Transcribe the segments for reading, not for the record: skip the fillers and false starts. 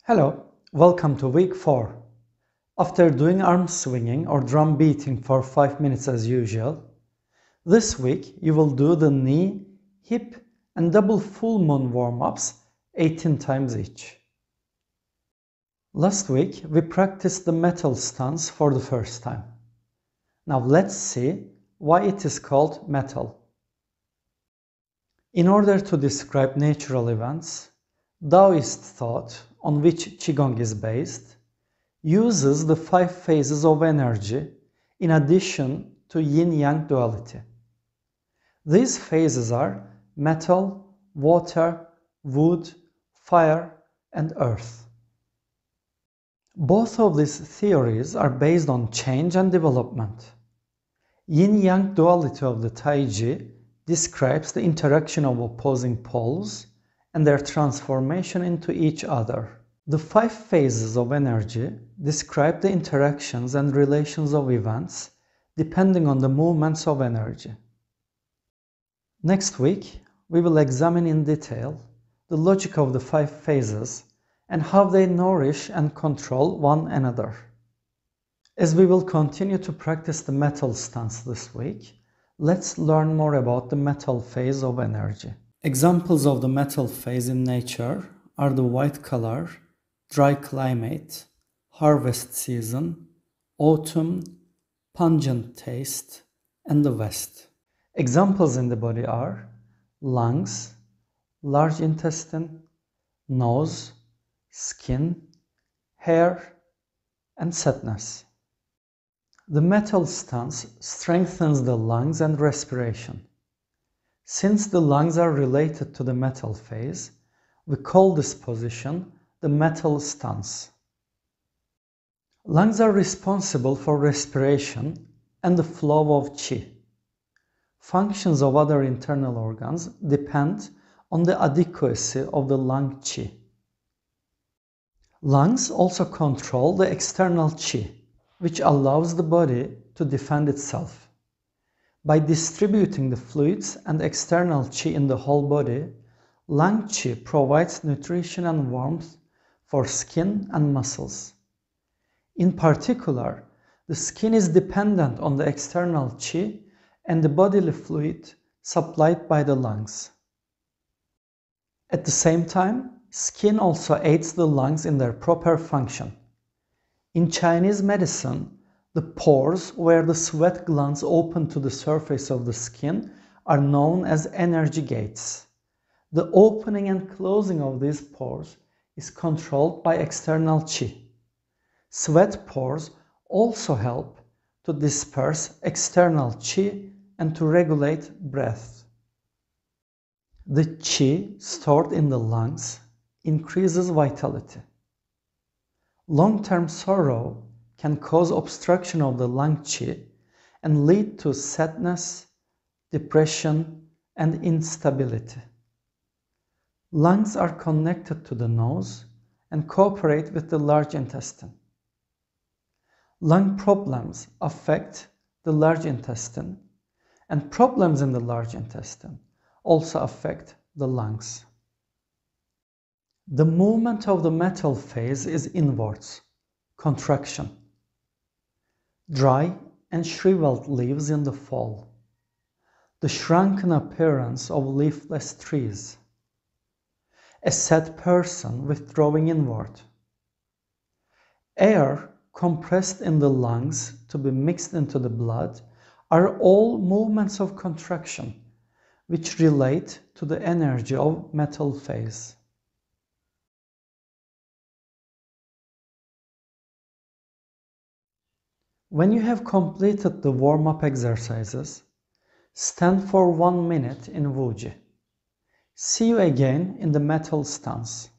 Hello, welcome to week 4. After doing arm swinging or drum beating for 5 minutes as usual, this week you will do the knee, hip and double full moon warm-ups 18 times each. Last week we practiced the metal stance for the first time. Now let's see why it is called metal. In order to describe natural events, Taoist thought, on which Qigong is based, uses the 5 phases of energy in addition to yin-yang duality. These phases are metal, water, wood, fire, and earth. Both of these theories are based on change and development. Yin-yang duality of the Taiji describes the interaction of opposing poles and their transformation into each other. The 5 phases of energy describe the interactions and relations of events depending on the movements of energy. Next week, we will examine in detail the logic of the 5 phases and how they nourish and control one another. As we will continue to practice the metal stance this week, let's learn more about the metal phase of energy. Examples of the metal phase in nature are the white color, dry climate, harvest season, autumn, pungent taste, and the west. Examples in the body are lungs, large intestine, nose, skin, hair, and sadness. The metal stance strengthens the lungs and respiration. Since the lungs are related to the metal phase, we call this position the metal stance. Lungs are responsible for respiration and the flow of qi. Functions of other internal organs depend on the adequacy of the lung qi. Lungs also control the external qi, which allows the body to defend itself. By distributing the fluids and external qi in the whole body, lung qi provides nutrition and warmth for skin and muscles. In particular, the skin is dependent on the external qi and the bodily fluid supplied by the lungs. At the same time, skin also aids the lungs in their proper function. In Chinese medicine, the pores where the sweat glands open to the surface of the skin are known as energy gates. The opening and closing of these pores is controlled by external qi. Sweat pores also help to disperse external qi and to regulate breath. The qi stored in the lungs increases vitality. Long-term sorrow can cause obstruction of the lung qi and lead to sadness, depression, and instability. Lungs are connected to the nose and cooperate with the large intestine. Lung problems affect the large intestine, and problems in the large intestine also affect the lungs. The movement of the metal phase is inwards, contraction. Dry and shriveled leaves in the fall. The shrunken appearance of leafless trees. A sad person withdrawing inward. Air compressed in the lungs to be mixed into the blood are all movements of contraction which relate to the energy of metal phase. When you have completed the warm-up exercises, stand for 1 minute in Wuji. See you again in the metal stance.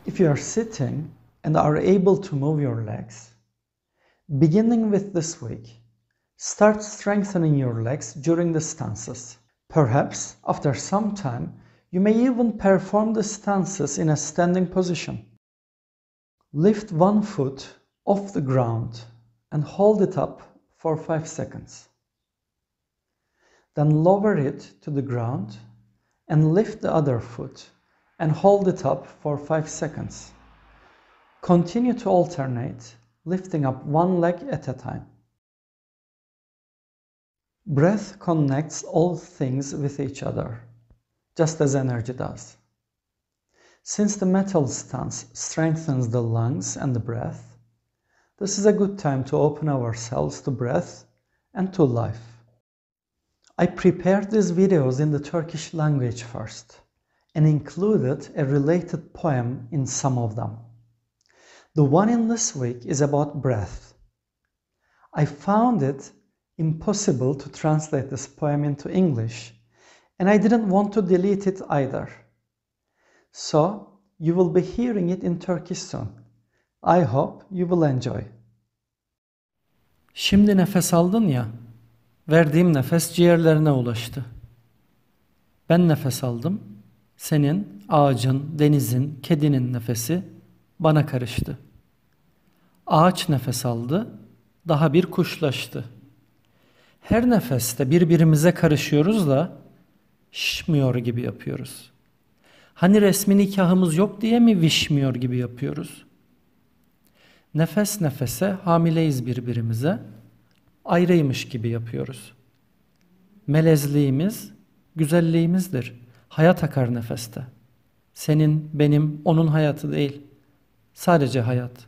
If you are sitting and are able to move your legs, beginning with this week, start strengthening your legs during the stances. Perhaps after some time, you may even perform the stances in a standing position. Lift one foot off the ground and hold it up for 5 seconds. Then lower it to the ground and lift the other foot and hold it up for 5 seconds. Continue to alternate, lifting up one leg at a time. Breath connects all things with each other, just as energy does. Since the metal stance strengthens the lungs and the breath, this is a good time to open ourselves to breath and to life. I prepared these videos in the Turkish language first and included a related poem in some of them. The one in this week is about breath. I found it impossible to translate this poem into English, and I didn't want to delete it either. So, you will be hearing it in Turkish soon. I hope you will enjoy. Şimdi nefes aldın ya, verdiğim nefes ciğerlerine ulaştı. Ben nefes aldım, senin, ağacın, denizin, kedinin nefesi bana karıştı. Ağaç nefes aldı, daha bir kuşlaştı. Her nefeste birbirimize karışıyoruz da şişmiyor gibi yapıyoruz. Hani resmi nikahımız yok diye mi vişmiyor gibi yapıyoruz? Nefes nefese hamileyiz birbirimize, ayrıymış gibi yapıyoruz. Melezliğimiz, güzelliğimizdir. Hayat akar nefeste. Senin, benim, onun hayatı değil. Sadece hayat.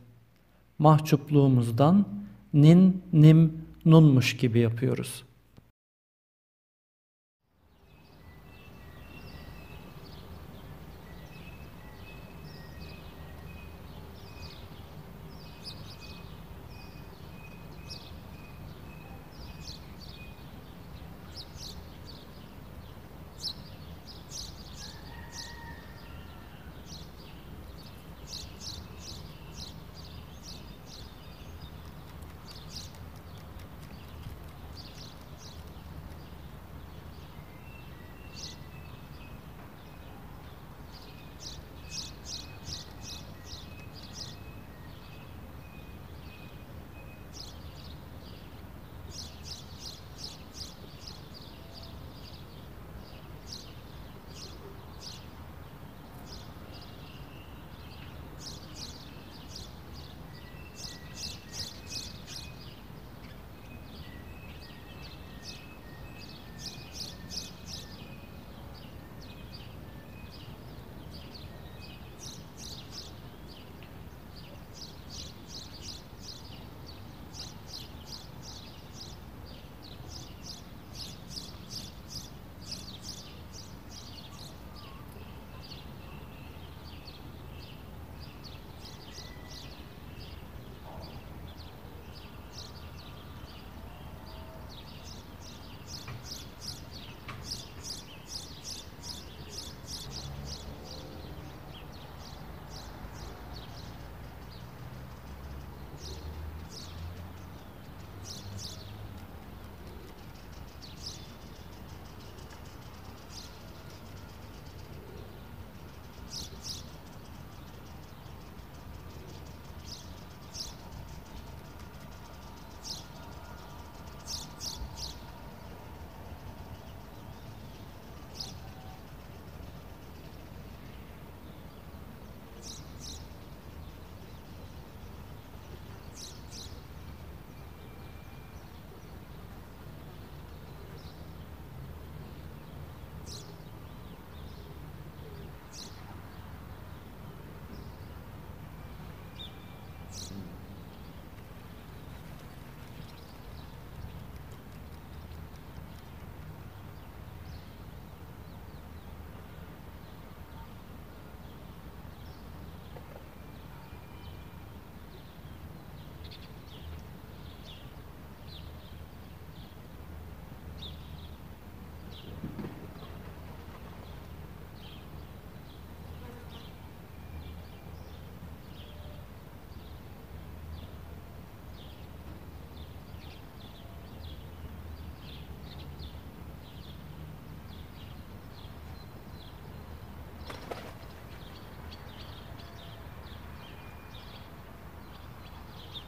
Mahcupluğumuzdan nin, nim, nunmuş gibi yapıyoruz.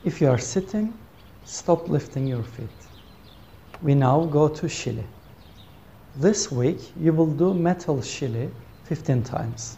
If you are sitting, stop lifting your feet. We now go to Shili. This week you will do metal Shili 15 times.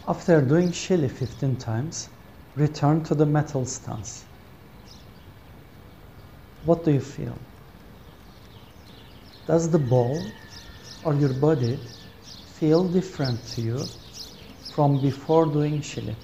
After doing Shili 15 times, return to the metal stance. What do you feel? Does the ball or your body feel different to you from before doing Shili?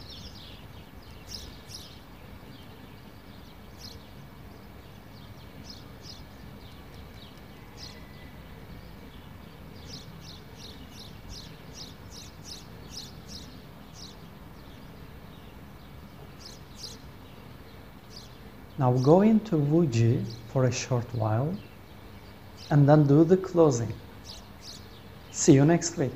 Now go into Wuji for a short while and then do the closing. See you next week.